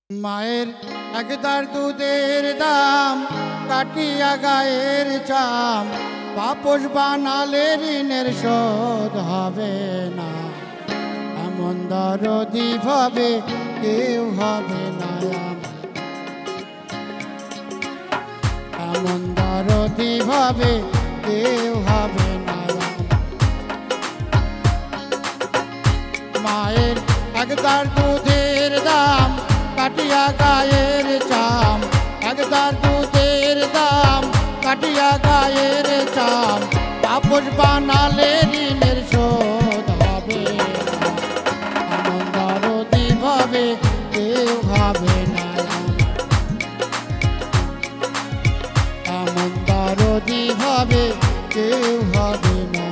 মায়ের একদার দুধের দাম কাটিয়া গায়ের চাম, পাপোশ বানালে ঋণের শোধ হবে না। এমন দরদি ভাবে কেউ হবে না, এমন দরদি ভাবে কেউ হবে না। মায়ের একদার দুধের দাম কাটিয়া গায়ের চাম, একদার দুধের দাম কাটিয়া গায়ের চাম, পাপোশ বানালে ঋণের শোধ হবে না। এমন দরদি ভাবে কেউ হবে না, এমন দরদি ভাবে কেউ হবে না।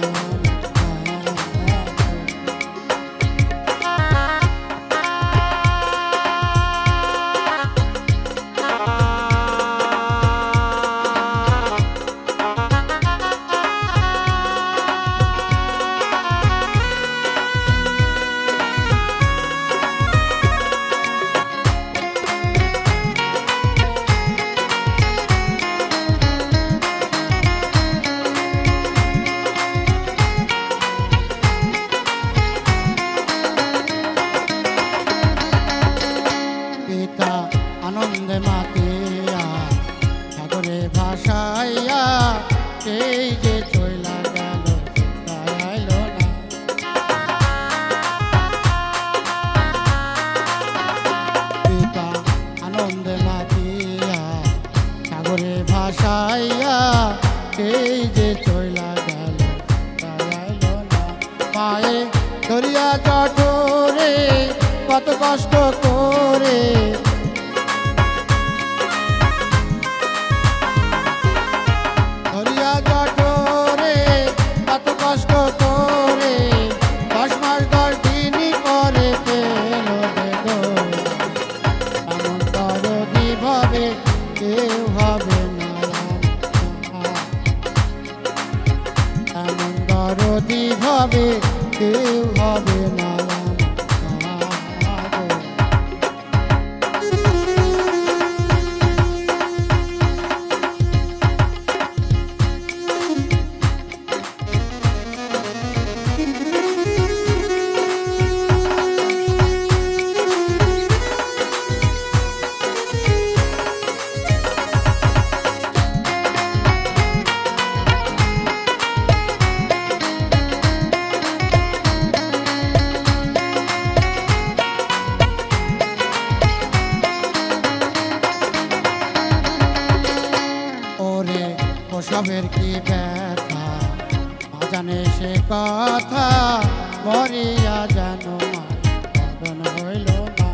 আনন্দে মাতিয়া সাগরে ভাসাইয়া সেই যে চইলা গেল আইল না। পিতা আনন্দে মাতিয়া সাগরে ভাসাইয়া সেই যে চইলা গেল আইল না। মায়ে ধরিয়া জঠরে কত কষ্ট করে, ধরিয়া জঠরে কত কষ্ট করে, 10 মাস 10 দিন পরে পেল বেদনা। এমন দরদি ভাবে কেউ হবে না, এমন দরদি ভাবে কেউ হবে না। প্রসবের কি ব্যথা মা জানে সে কথা, মরিয়া যেন মরণ হইল না।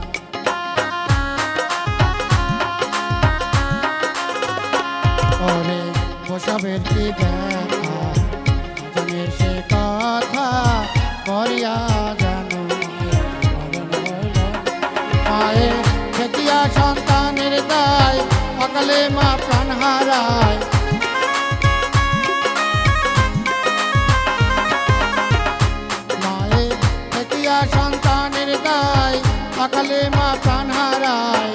ওরে প্রসবের কি ব্যথা মা জানে সে কথা, মরিয়া যেন মরণ হইল। মায়ের দেখিয়া সন্তানের দায় সকালে মা প্রাণ হারায়, সন্তানের দায় সকালে মা প্রাণ হারায়।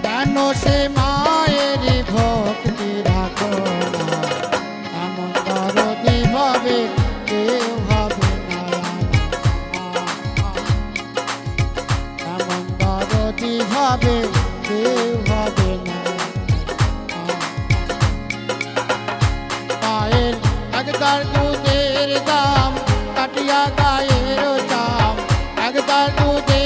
কেন সে মায়ের ভক্তি রাখো না, এমন দরদি ভাবে কেউ হবে না, এমন দরদি ভাবে কেউ হবে না। মায়ের একদার দুধের দাম কাটিয়া গায়ের চাম, একদার দুধের